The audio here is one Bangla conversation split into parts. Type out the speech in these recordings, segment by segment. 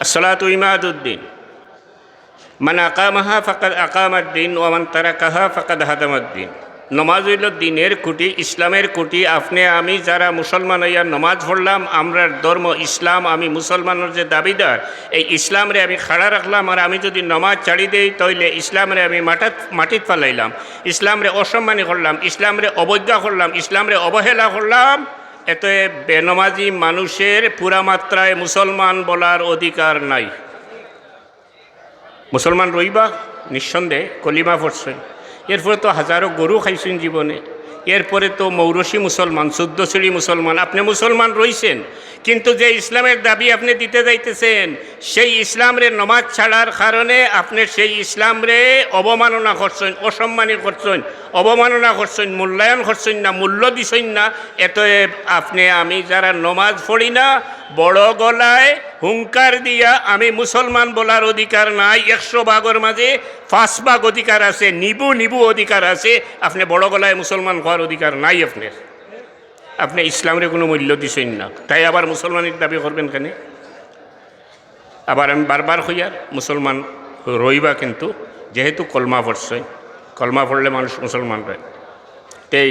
আসসালাতু ইমাদুদ্দিন, মান আকামাহা ফাকাদ আকামাদ্দিন ওয়া মান তারাকাহা ফাকাদ হাদামাদ্দিন। নমাজ হইল দিনের খুঁটি, ইসলামের খুঁটি। আপনি আমি যারা মুসলমান হইয়া নমাজ পড়লাম, আমরার ধর্ম ইসলাম, আমি মুসলমানের যে দাবিদার, এই ইসলামরে আমি খাড়া রাখলাম। আর আমি যদি নমাজ ছাড়ি দেই তাইলে ইসলামরে আমি মাটিত ফালাইলাম, ইসলামরে অসম্মানী করলাম, ইসলামরে অবজ্ঞা করলাম, ইসলামরে অবহেলা করলাম। এত বেনমাজি মানুষের পুরা মাত্রায় মুসলমান বলার অধিকার নাই। মুসলমান রইবা নিঃসন্দেহে, কলিমা পড়ছেন, এরপরে তো হাজারো গরু খাইছেন জীবনে, এরপরে তো মৌরসী মুসলমান, 14 মুসলমান, আপনি মুসলমান রইছেন। কিন্তু যে ইসলামের দাবি আপনি দিতে যাইতেছেন, সেই ইসলামরে নমাজ ছাড়ার কারণে আপনি সেই ইসলামরে অবমাননা করছেন, অসম্মানী করছেন, অবমাননা করছেন, মূল্যায়ন করছেন না, মূল্য দিছেন না। এতএব আপনি আমি যারা নমাজ পড়ি না, বড় গলায় হুঙ্কার দিয়া আমি মুসলমান বলার অধিকার নাই। 100 ভাগের মাঝে 5 ভাগ অধিকার আছে, নিবু অধিকার আছে। আপনি বড় গলায় মুসলমান হওয়ার অধিকার নাই আপনার। আপনি ইসলামের কোনো মূল্য দিছেন না, তাই আবার মুসলমানের দাবি করবেন কেন? আবার আমি বারবার হইয়ার মুসলমান রইবা, কিন্তু যেহেতু কলমা পড়ছে, কলমা পড়লে মানুষ মুসলমান হয়। তাই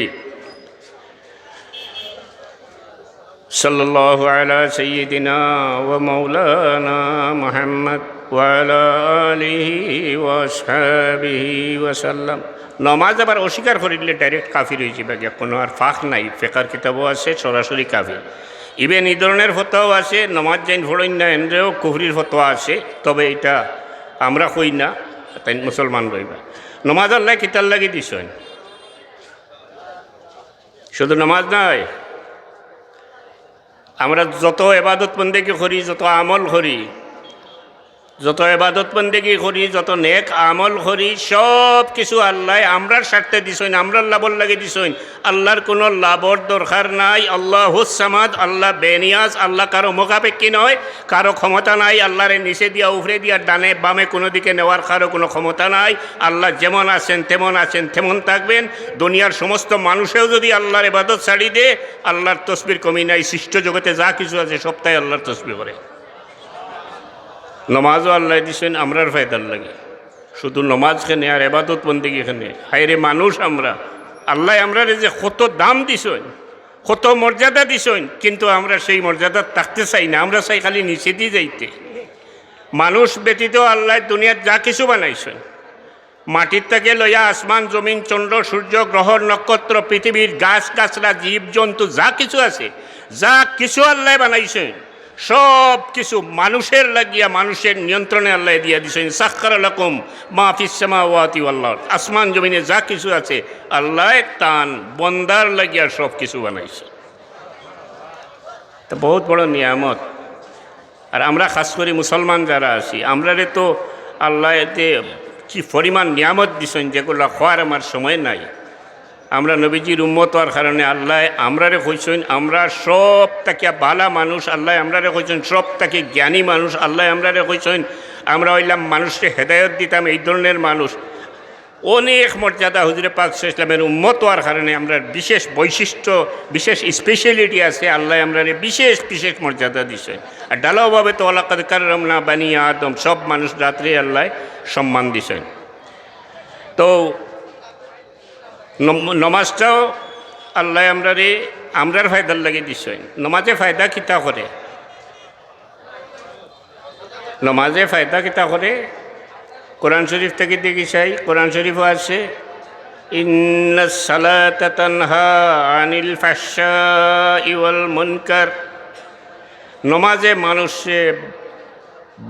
সাল্লাল্লাহু আলা সাইয়্যিদিনা ওয়া মাওলানা মুহাম্মদ ওয়া আলা আলিহি ওয়া আসহাবিহি ওয়া সাল্লাম। নমাজ আবার অস্বীকার করিলে ডাইরেক্ট কাফির হয়ে যাবে, কোনো আর ফাঁক নাই। ফিকহের কিতাবও আছে সরাসরি কাফির। ইভেন এই ধরনের ফতোয়াও আছে, নমাজ যাইন পড়েন না এনেও কুফরির ফতোয়া আছে। তবে এটা আমরা কই না, তাই মুসলমান রইবা। নমাজ আল্লাহ কিতার লাগি দিছেন, শুধু নমাজ নয়, আমরা যত এবাদত বন্দেগি করি, যত আমল করি, যত এবাদত বন্দেগি করি, যত নেক আমল করি, সব কিছু আল্লাহ আমরার স্বার্থে দিছেন, আমরার লাভর লাগে দিছেন। আল্লাহর কোনো লাভর দরকার নাই। আল্লাহুস সামাদ, আল্লাহ বেনিয়াজ, আল্লাহ কারো মোকাপেক্ষী নয়, কারো ক্ষমতা নাই। আল্লাহরে নিচে দিয়া উপরে দিয়া ডানে বামে কোনো দিকে নেওয়ার কারো কোনো ক্ষমতা নাই। আল্লাহ যেমন আছেন তেমন আছেন, তেমন থাকবেন। দুনিয়ার সমস্ত মানুষেও যদি আল্লাহর ইবাদত ছাড়ি দে, আল্লাহর তসবির কমি নাই। সৃষ্ট জগতে যা কিছু আছে সবটাই আল্লাহর তসবির করে। নমাজও আল্লাহ দিছেন আমরার ফায়দার লাগে। শুধু নমাজখানে আর এবাদত বন্দেগি এখানে হায়রে মানুষ আমরা, আল্লাহ আমরা যে কত দাম দিছেন, কত মর্যাদা দিছেন, কিন্তু আমরা সেই মর্যাদা থাকতে চাই না। আমরা চাই খালি নিচে দিয়ে যাইতে। মানুষ ব্যতীত আল্লাহ দুনিয়ার যা কিছু বানাইছেন, মাটির থেকে লইয়া আসমান জমিন চন্দ্র সূর্য গ্রহ নক্ষত্র পৃথিবীর গাছ গাছরা জীব জন্তু যা কিছু আছে, যা কিছু আল্লাহ বানাইছেন, সব কিছু মানুষের লাগিয়া, মানুষের নিয়ন্ত্রণে আল্লাহ দিয়া দিছেন। সাখখারা লাকুম মা ফিস সামাওয়াতি ওয়াল আরদ, আসমান জমিনে যা কিছু আছে আল্লাহ তান বন্দার লাগিয়া সব কিছু বানাইছে। তো বহুত বড় নিয়ামত। আর আমরা খাস করে মুসলমান যারা আছি, আমরারে তো আল্লাহ এতে কি পরিমাণ নিয়ামত দিছেন, যেগুলো খাওয়ার আমার সময় নাই। আমরা নবীজির উম্মত হওয়ার কারণে আল্লাহ আমরারে কইছেন আমরা সব থেকে বালা মানুষ, আল্লাহ আমরারে কইছেন সব থেকে জ্ঞানী মানুষ, আল্লাহ আমরারে কইছেন আমরা হইলাম মানুষকে হেদায়ত দিতাম, এই ধরনের মানুষ। অনেক মর্যাদা হুজুরে পাক সাল্লাল্লাহু আলাইহি ওয়াসাল্লামের উম্মত হওয়ার কারণে আমরা বিশেষ বৈশিষ্ট্য, বিশেষ স্পেশালিটি আছে। আল্লাহ আমরারে বিশেষ বিশেষ মর্যাদা দিছে। আর ডালাওভাবে তো ওয়ালাকাদ কাররামনা বানি আদম, সব মানুষ রাত্রে আল্লাহ সম্মান দিছেন। তো নমাজটাও আল্লাহ আমরার ফায়দার লাগে দিছেন। নমাজে ফায়দা কিতা করে? নমাজে ফায়দা কিতা করে? কোরআন শরীফ থেকে দেখি চাই, কোরআন শরীফও আছে ইন্নাস সালাতা তানহা আনিল ফাহশাই ওয়াল মুনকার। নমাজে মানুষে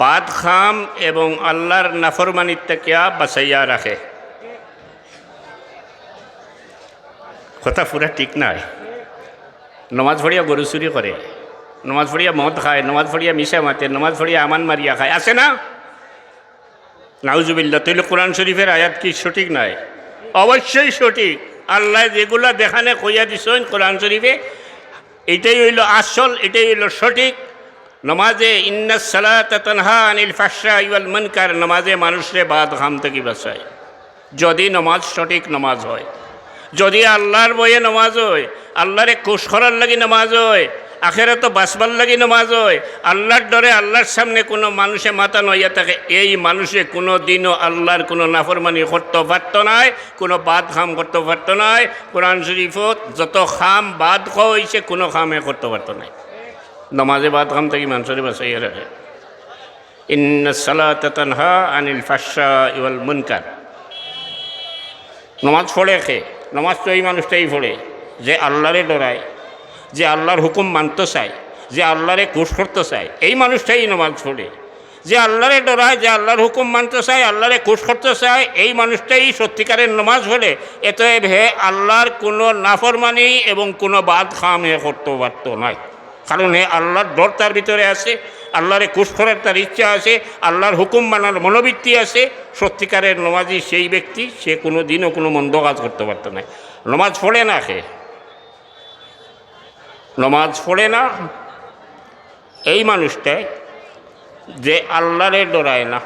বাদ খাম এবং আল্লাহর নাফরমানির থেকে বাঁচাইয়া রাখে। কথা পুরা ঠিক নয়। নমাজ পড়িয়া গরু চুরি করে, নমাজ পড়িয়া মদ খায়, নমাজ পড়িয়া মিশা মাতে, নমাজ পড়িয়া আমান মারিয়া খায়, আছে না? নাউজুবিল্লাহ। তাইলে কোরআন শরীফের আয়াত কি সঠিক নয়? অবশ্যই সঠিক। আল্লাহ যেগুলা দেখানে কইয়া দিছেন কোরআন শরীফে, এটাই হইল আসল, এটাই হইল সঠিক। নমাজে ইন্নাস সালাতা তানহা আনিল ফাহশাই ওয়াল মুনকার, নমাজে মানুষরে বাদ খাম থেকে বাঁচায়। যদি নমাজ সঠিক নমাজ হয়, যদি আল্লাহর বইয়ে নমাজ হয়, আল্লাহরে খুশ করার লাগি নমাজ হয়, আখেরা তো বাঁচবার লাগি নমাজ হয়। আল্লাহর ডরে আল্লাহর সামনে কোনো মানুষে মাথা নইয়া থাকে, এই মানুষে কোনো দিনও আল্লাহর কোনো নাফরমানি করতে পারত নাই, কোনো বাদ খাম করতে পারত নাই। কোরআন শরীফত যত খাম বাদ খাওয়া হয়েছে কোনো খামে করতে পারত নাই। নমাজে বাদ খাম থেকে মানুষের বাঁচাইয়া রাখে। ইন্নাস সালাতা তানহা আনিল ফাহশাই ওয়াল মুনকার। নমাজ পড়ে খে, নমাজ তো এই মানুষটাই পড়ে যে আল্লাহরে ডরায়, যে আল্লাহর হুকুম মানতে চায়, যে আল্লাহরে খুশ করতে চায়, এই মানুষটাই নমাজ পড়ে। যে আল্লাহরে ডরায়, যে আল্লাহর হুকুম মানতে চায়, আল্লাহরে খুশ করতে চায়, এই মানুষটাই সত্যিকারের নমাজ পড়ে। এতএব হে আল্লাহর কোনো নাফরমানি এবং কোনো বাদ খাম হে করতে পারত নয়, কারণ হে আল্লাহর ডর তার ভিতরে আছে, আল্লাহরে খুশ করার তার ইচ্ছা আছে, আল্লাহর হুকুম মানার মনোবৃত্তি আছে। সত্যিকারের নমাজি সেই ব্যক্তি, সে কোনো দিনও কোনো মন্দ কাজ করতে পারত না। নমাজ পড়ে না খে, নমাজ পড়ে না এই মানুষটাই যে আল্লাহরে ডরায় না।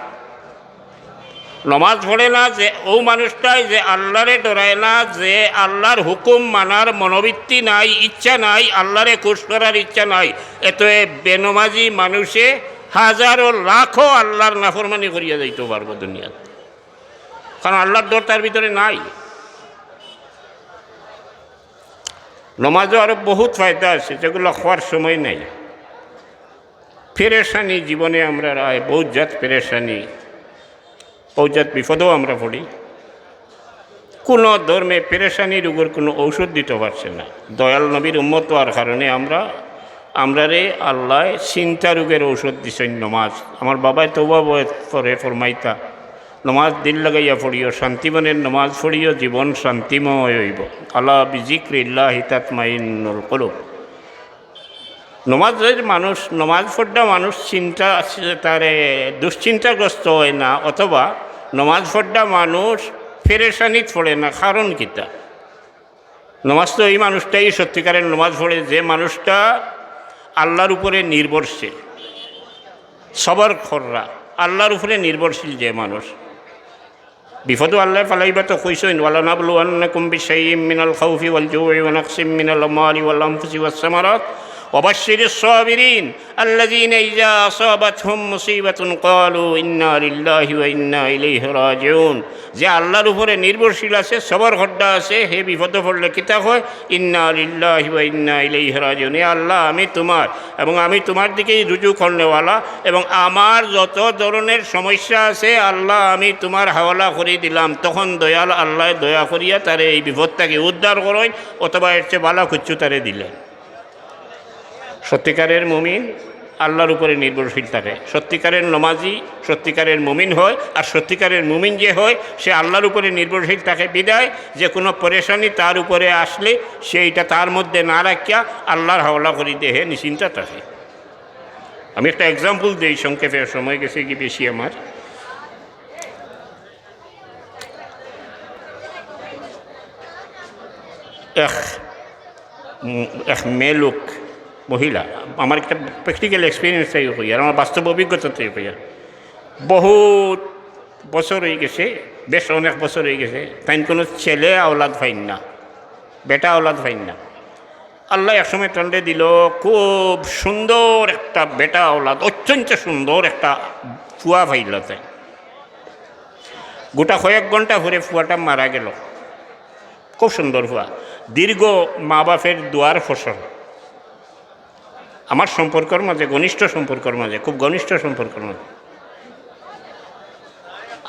নমাজ পড়ে না যে ও মানুষটাই যে আল্লাহরে ডরায় না, যে আল্লাহর হুকুম মানার মনোবৃত্তি নাই, ইচ্ছা নাই, আল্লাহরে খুশ করার ইচ্ছা নাই। এতএব বেনমাজি মানুষে হাজারো লাখো আল্লাহর নাফরমানি করিয়া যাইতে পারবো দুনিয়াতে, কারণ আল্লাহর ডর তার ভিতরে নাই। নমাজও আরও বহুত ফায়দা আছে, যেগুলো হওয়ার সময় নাই। পেরেশানি জীবনে আমরা রায়, বহুত জাত পেরেশানি, বহুত জাত বিপদও আমরা পড়ি। কোনো ধর্মে পেরেশানি রোগের কোনো ঔষধ দিতে পারছে না। দয়াল নবীর উম্মত হওয়ার কারণে আমরা রে আল্লাহ চিন্তা রোগের ঔষধ দিছেন নমাজ। আমার বাবাই তওবা পরে ফরমাইতা, নমাজ দিল লাগাইয়া পড়িও, শান্তিমনের নমাজ পড়িও, জীবন শান্তিময় হইব। আলা বিজিক্রিল্লাহি তাতমাইন্নুল কুলুব। নমাজের মানুষ, নমাজ পড়া মানুষ চিন্তা তারে দুশ্চিন্তাগ্রস্ত হয় না, অথবা নমাজ পড়া মানুষ পেরেশানিত পড়ে না। কারণ কিতা? নমাজ তো এই মানুষটাই সত্যিকারের নমাজ পড়ে যে মানুষটা আল্লাহর উপরে নির্ভরশীল, সবর খররা, আল্লাহর উপরে নির্ভরশীল যে মানুষ। বিপদও আল্লাহ ফালাইবা তো কইসইন, ওয়ালানাবলুয়ান্নাকুম বিশাইইম মিনাল খাউফি ওয়াল জুই ওয়া নাকসিম মিনাল আমওয়ালি ওয়াল আনফুসি ওয়াস সামারাত ওয়াবাশশিরিস সাবিরিন আল্লাযীনা ইযা আসাবাতহুম মুসিবাতুন ক্বালু ইন্না লিল্লাহি ওয়া ইন্না ইলাইহি রাজিউন। যে আল্লাহর উপরে নির্ভরশীল আছে, সবর খড্ডা আছে, হে বিপদে পড়লে কিতা হয়? ইন্না লিল্লাহি ওয়া ইন্না ইলাইহি রাজিউন। হে আল্লাহ, আমি তোমার এবং আমি তোমার দিকেই রুজু করনেওয়ালা, এবং আমার যত ধরনের সমস্যা আছে আল্লাহ আমি তোমার হাওয়ালা করে দিলাম। তখন দয়াল আল্লাহ দয়া করিয়া তারে এই বিপদটাকে উদ্ধার করেন, অথবা এর চেয়ে বালা কুচ্ছু তারে দিলেন। সত্যিকারের মুমিন আল্লাহর উপরে নির্ভরশীল থাকে। সত্যিকারের নমাজি সত্যিকারের মুমিন হয়, আর সত্যিকারের মুমিন যে হয় সে আল্লাহর উপরে নির্ভরশীল থাকে। বিদায় যে কোনো পরেশানি তার উপরে আসলে সেইটা তার মধ্যে না রাখিয়া আল্লাহর হাওলা করি দেহে নিশ্চিন্তা থাকে। আমি একটা এক্সাম্পল দিই সংক্ষেপে, সময় গেছে কি বেশি আমার। এক মেয়ে লোক, মহিলা, আমার একটা প্র্যাকটিক্যাল এক্সপিরিয়েন্স থেকে কই, আর আমার বাস্তব অভিজ্ঞতা থেকে কই। বহুত বছর হয়ে গেছে, বেশ অনেক বছর হয়ে গেছে, তাই কোনো ছেলে আওলাদ পাইন না, বেটা আওলাদ পাইন না। আল্লাহ একসময় টন্ডে দিল খুব সুন্দর একটা বেটা আওলাদ, অত্যন্ত সুন্দর একটা ফুয়া পাইল। তাই গোটা কয়েক ঘন্টা ঘুরে ফুয়াটা মারা গেল। খুব সুন্দর ফুয়া, দীর্ঘ মা বাপের দোয়ার ফসল। আমার সম্পর্কের মাঝে, ঘনিষ্ঠ সম্পর্কের মাঝে, খুব ঘনিষ্ঠ সম্পর্কের মাঝে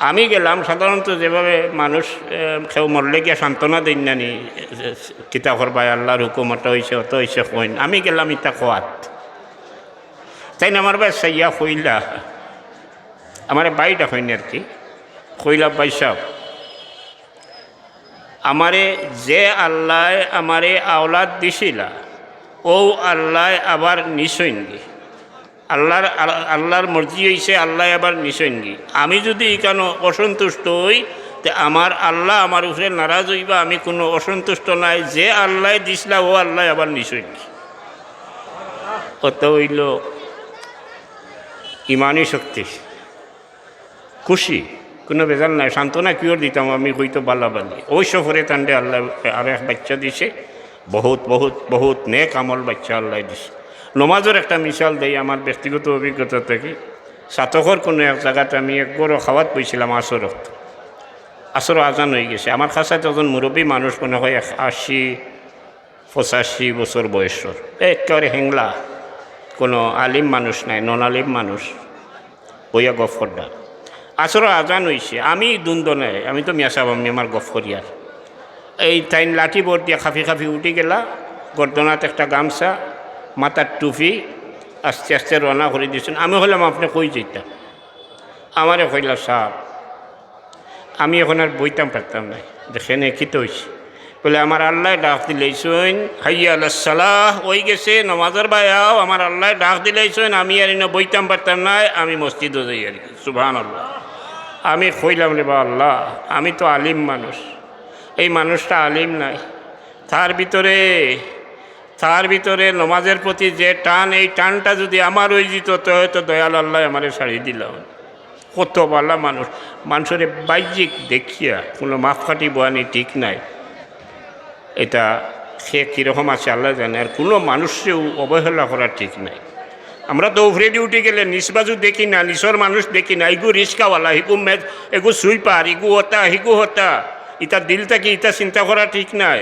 আমি গেলাম। সাধারণত যেভাবে মানুষ কেউ মরলে গিয়া সান্ত্বনা দিন নানি, কিতা করবাই, আল্লাহর হুকুম অত হয়েছে অত হয়েছে কইন। আমি গেলাম ইতা খোয়াত, তাই না আমার ভাই সাইয়া কইলা, আমার বাইটা হইনি আর কি, কইলা ভাই সাহেব, আমারে যে আল্লাহ আমারে আওলাদ দিছিলা ও আল্লাহ আবার নিশইনগি, আল্লাহর মর্জি হয়েছে, আল্লাহ আবার নিশইনগি। আমি যদি এখানে অসন্তুষ্ট হই, তো আমার আল্লাহ আমার উপরে নারাজ হইবা, আমি কোনো অসন্তুষ্ট নাই। যে আল্লাহ দিছিলা ও আল্লাহ আবার নিশইনগি। কত হইল ইমানি শক্তি, খুশি, কোনো বেজাল নাই। সান্ত্বনা কিওর দিতাম আমি, হইতো বাল্লাবাল্লি। ওই সফরে তান্ডে আল্লাহ আরো এক বাচ্চা দিছে, বহুত বহুত বহুত নেক আমল বাচ্চা আল্লাহ দিছে। নমাজের একটা মিশাল দেই আমার ব্যক্তিগত অভিজ্ঞতা থেকে। সাতকর কোনো এক জায়গাতে আমি এক বড় খাওয়াত বইছিলাম আসরত। আসর আজান হয়ে গেছে। আমার কাছে তখন মুরব্বী মানুষ মনে হয় 80-85 বছর বয়সর, একেবারে হেংলা, কোনো আলিম মানুষ নাই, নন আলিম মানুষ বইয়া গফ করডা। আসর আজান হয়েছে, আমি দ্বন্দ্ব নাই, আমি তো মিয়া সাহেব, আমি আমার গফ করিয়ার এই টাইম লাঠি বোর্ড দিয়া খাফি খাফি উঠি গেলা, গর্দনাথ একটা গামছা, মাথার টুপি, আস্তে আস্তে রওনা করে দিয়েছেন। আমি হলাম আপনি কই যেতাম? আমারে কইলা সাহেব আমি এখন আর বইতাম পারতাম না, দেখেন খিতে হয়েছে। বলে আমার আল্লাহ ডাক দিলেইছেন, হাইয়া আলাস সালাহ ওই গেছে নমাজের বায়াও, আমার আল্লাহ ডাক দিলেইছেন, আমি আর ইনো বইতাম পারতাম না, আমি মসজিদও যাই আর কি। সুবহানাল্লাহ। আমি কইলাম রে বা আল্লাহ, আমি তো আলিম মানুষ, এই মানুষটা আলিম নাই, তার ভিতরে নমাজের প্রতি যে টান, এই টানটা যদি আমার হয়ে যেত তো হয়তো দয়াল আল্লাহ আমারে ছাড়িয়ে দিলাম। কত ভালো মানুষ, মানুষের বাহ্যিক দেখিয়া কোনো মাপকাঠি বয়ানি ঠিক নাই। এটা সে কীরকম আছে আল্লাহ জানে, আর কোনো মানুষকেও অবহেলা করা ঠিক নাই। আমরা তো উফরে ডিউটি গেলে নিচবাজু দেখি না, নিচর মানুষ দেখি না, ইগু রিক্সাওয়ালা, হিগু এগু সুইপার, ইগু হতা হিগু হতা, ইটা দিল থেকে ইটা চিন্তা করা ঠিক নাই।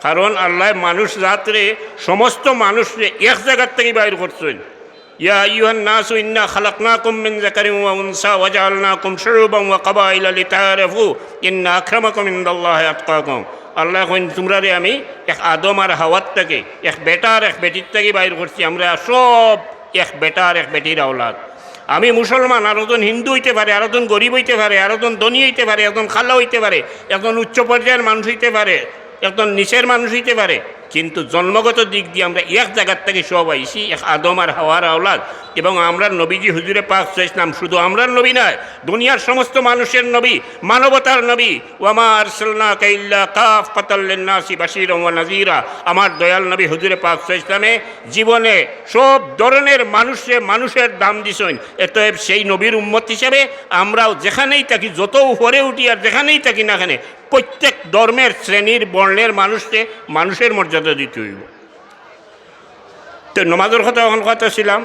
কারণ আল্লাহ মানুষ জাতরে, সমস্ত মানুষরে এক জায়গার থেকে বাইর করছেন। ইয়া আইয়ুহান নাসু ইন্না খালাকনাকুম মিন যাকারিন ওয়া উনসা ওয়া জাআলনাকুম শুউবান ওয়া কাবাইলা লিতাআরাফু ইন্না আকরামাকুম ইনদাল্লাহি আতকাকুম। আল্লাহ কইন তোমরা রে আমি এক আদম আর হাওয়াত থেকে, এক বেটা আর এক বেটির থেকে বাইর করছি। আমরা সব এক বেটা আর এক বেটির আওলাদ। আমি মুসলমান, আর একজন হিন্দু হইতে পারে, আর একজন গরিব হইতে পারে, আর একজন ধনী হইতে পারে, একজন খালা হইতে পারে, একজন উচ্চ পর্যায়ের মানুষ হইতে পারে, একজন নিচের মানুষ হইতে পারে, কিন্তু জন্মগত দিক দিয়ে আমরা এক জায়গার থেকে সব আইছি, এক আদম আর হাওয়ার আওলাদ। এবং আমরা নবীজি হুজুরে পাক ইসলাম শুধু আমরার নবী নয়, দুনিয়ার সমস্ত মানুষের নবী, মানবতার নবী। ওয়ামা আরসালনাকা ইল্লা কাফাতাল লিন্নাসি বাশীরান ওয়া নাযীরা। আমার দয়াল নবী হুজুরে পাক ইসলামে জীবনে সব ধরনের মানুষের দাম দিছেন। এতএব সেই নবীর উম্মত হিসেবে আমরাও যেখানেই থাকি, যত উপরে উঠি আর যেখানেই থাকি না কেন, প্রত্যেক ধর্মের শ্রেণীর বর্ণের মানুষের মর্যাদা দিতে হইব। তো নমাজের কথা ছিলাম,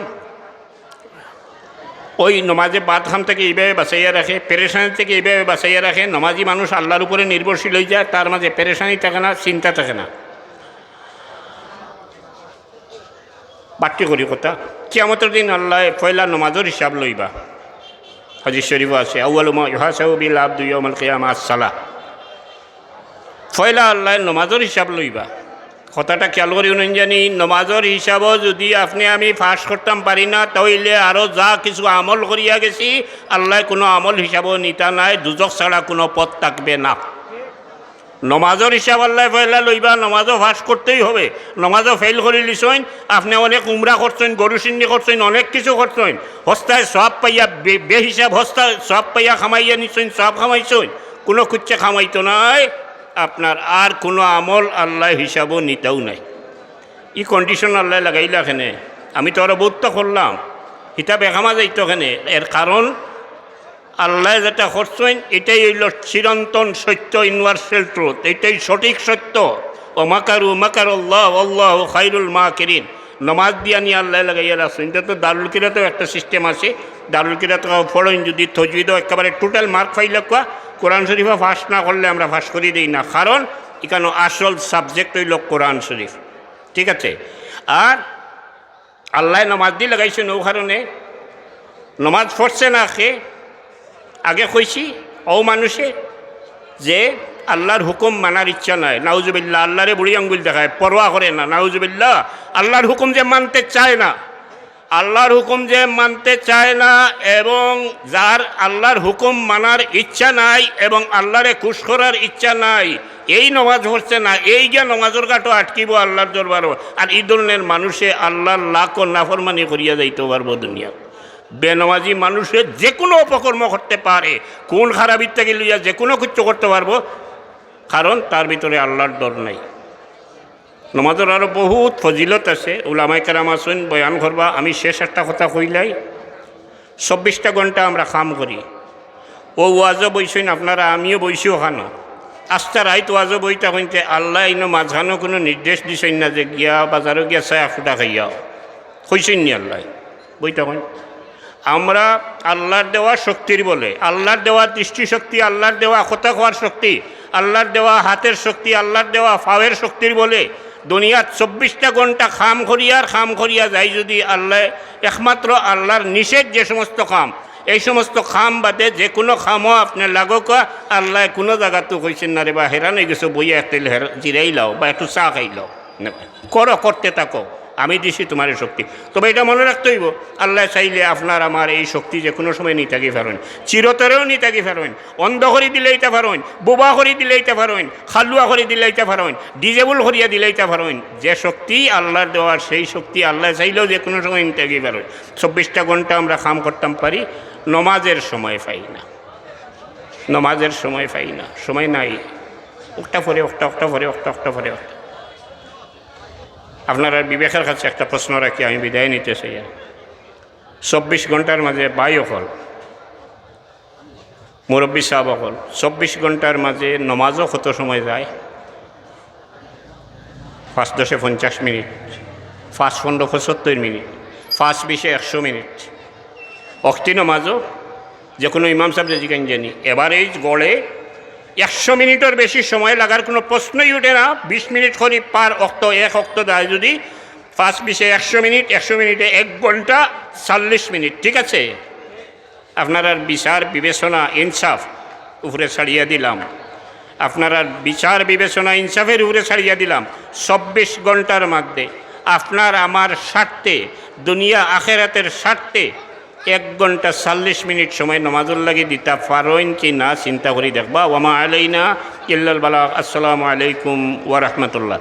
ওই নমাজে বাদ খাম থেকে এইভাবে বাঁচাইয়া রাখে, পেরেশানি থেকে এইভাবে বাঁচাইয়া রাখে। নমাজি মানুষ আল্লাহর উপরে নির্ভরশীল হয়ে যায়, তার মাঝে পেরেশানি থাকে না, চিন্তা থাকে না। বাট্টি করি কথা, কিয়ামতের দিন আল্লাহ পয়লা নমাজের হিসাব লইবা। হাদিস শরীফ আছে, আউয়ালু মা ইউহাসাবু বিল আবদু ইয়াউমাল কিয়ামাহ আস-সালাহ। পয়লা আল্লাহ নমাজের হিসাব লইবা। কথাটা খেয়াল করি জানি, নমাজের হিসাবও যদি আপনি আমি ফাঁস করতাম পারি না, তাহলে আরও যা কিছু আমল করিয়া গেছি, আল্লাহ কোনো আমল হিসাবও নিতা নাই, দুজক ছাড়া কোনো পথ থাকবে না। নমাজের হিসাব আল্লাহ পয়লা লইবা, নমাজও ফাঁস করতেই হবে। নমাজও ফেল করে লিছেন, আপনি অনেক উমরা করছেন, গরু সিন্নি করছেন, অনেক কিছু করছেন, হস্তায় সব পাইয়া বেহিসাব হস্তায় সব পাইয়া খামাইয়া নিচ্ছেন, সব খামাইছেন, কোনো খুচ্ছে খামাইতো নাই আপনার, আর কোনো আমল আল্লাহ হিসাবও নিতেও নাই। ই কন্ডিশন আল্লাহ লাগাইলা এখানে, আমি তো আরও বহুত করলাম, হিসাব এখামা যাইতো এখানে। এর কারণ আল্লাহ যেটা করছেন এটাই হইল চিরন্তন সত্য, ইউনিভার্সাল ট্রুথ, এটাই সঠিক সত্য। ও মাকারু মাকারুল্লাহ আল্লাহু খায়রুল মাকিরিন। নমাজ দিয়া নিয়ে আল্লাহ লাগাইয়া রাখছেন। এটা তো দারুল কিরাতেও একটা সিস্টেম আছে, দারুল কিরাত ফড়ইন যদি তজবিদও একেবারে টোটাল মার্ক ফাইলে কোয়া, কোরআন শরীফও ফাঁস না করলে আমরা ফাঁস করি দিই না, কারণ এখানে আসল সাবজেক্ট হইল কোরআন শরীফ। ঠিক আছে? আর আল্লাহ নমাজ দিয়ে লাগাইছেন ও কারণে, নমাজ পড়ছে না খে আগে কইছি ও মানুষে যে আল্লাহর হুকুম মানার ইচ্ছা নাই, নাউজুবিল্লাহ, আল্লাহরে বুড়ি আঙ্গুল দেখায়, পরোয়া করে না, নাউজুবিল্লাহ। আল্লাহর হুকুম যে মানতে চায় না, আল্লাহর হুকুম যে মানতে চায় না, এবং যার আল্লাহর হুকুম মানার ইচ্ছা নাই এবং আল্লাহরে খুশ করার ইচ্ছা নাই, এই নমাজ পড়ছে না, এই গিয়া নমাজের কাটো আটকিব আল্লাহর দরবারও। আর এই ধরনের মানুষে আল্লাহর লাখ নাফরমানি করিয়া যাইতে পারবো দুনিয়া। বেনমাজি মানুষের যে কোনো অপকর্ম করতে পারে, কোন খারাপির থেকে লইয়া যে কোনো কিছু করতে পারবো, কারণ তার ভিতরে আল্লাহর ডর নাই। নমাজের আরও বহুত ফজিলত আছে, উলামায়ে কেরাম আছেন বয়ান করবা। আমি শেষ একটা কথা কইলাই, 24টা ঘন্টা আমরা কাম করি। ও ওয়াজও বইছেন আপনারা, আমিও বইছি ওখানো। আস্তা রাইত ওয়াজও বইটা কইতে আল্লাহ ইনো মাঝখানো কোনো নির্দেশ দিছেন না যে গিয়া বাজারও গিয়া 100 ফুটা খাইয়াও। হইছেন নি আল্লাহ বইটা হয় আমরা আল্লাহর দেওয়া শক্তির বলে, আল্লাহর দেওয়া দৃষ্টিশক্তি, আল্লাহর দেওয়া কথা হওয়ার শক্তি, আল্লাহর দেওয়া হাতের শক্তি, আল্লাহর দেওয়া ফাওয়ের শক্তির বলে দুনিয়ার 24টা ঘন্টা খাম করিয়া যায় যদি আল্লাহ একমাত্র আল্লাহর নিষেধ যে সমস্ত কাম, এই সমস্ত খাম বাদে যে কোনো খামও আপনার লাগোক আল্লাহ কোনো জায়গাতো কইছেন না রে বা হেরান হয়ে গেছো বইয়া একটা জিরাই লাও বা একটু চা খাই লাও, করতে থাকো, আমি দিছি তোমার শক্তি। তবে এটা মনে রাখতে হইব আল্লাহ চাইলে আপনার আমার এই শক্তি যে কোনো সময় নিয়ে থাকি ফেরেন, চিরতরেও নিয়ে থাকি ফেরেন, অন্ধ করে দিলেইতে পারেন, বোবা করে দিলেইতে পারেন, খালুয়া করে দিলেইতে পারেন, ডিজেবল করিয়া দিলেইতে পারেন। যে শক্তি আল্লাহর দেওয়ার সেই শক্তি আল্লাহ চাইলেও যে কোনো সময় নিয়ে থাকি ফেরেন। 24টা ঘন্টা আমরা কাম করতাম পারি, নমাজের সময় পাই না, নমাজের সময় পাই না, সময় নাই, একটা পরে একটা পরে একটা। আপনারা বিবেকের কাছে একটা প্রশ্ন রাখি আমি বিদায় নিতে চাই। 24 ঘন্টার মাঝে বাই অকল মুরব্বী সাহেব অকল 24 ঘন্টার মাঝে নমাজও কত সময় যায়? 5 10 50 মিনিট, 5 15 75 মিনিট, 5 20 100 মিনিট। অক্তি নমাজও যে কোনো ইমাম সাহেব যে জিজ্ঞান জানি এভারেজ গড়ে 100 মিনিটের বেশি সময় লাগার কোনো প্রশ্নই উঠে না। 20 মিনিট করে পার অক্ত, এক অক্ত দেয় যদি 5 20 100 মিনিট, 100 মিনিটে 1 ঘন্টা 40 মিনিট, ঠিক আছে? আপনারা বিচার বিবেচনা ইনসাফ উপরে ছাড়িয়ে দিলাম, আপনারা বিচার বিবেচনা ইনসাফের উপরে ছাড়িয়ে দিলাম। 24 ঘন্টার মধ্যে আপনার আমার স্বার্থে, দুনিয়া আখেরাতের স্বার্থে 1 ঘন্টা 40 মিনিট সময় নমাজুল লাগি দিতা পারেন কি না চিন্তা করে দেখবা। ওয়ামা আলাইনা ইল্লাল বালাগ। আসসালামু আলাইকুম ওয়া রাহমাতুল্লাহ।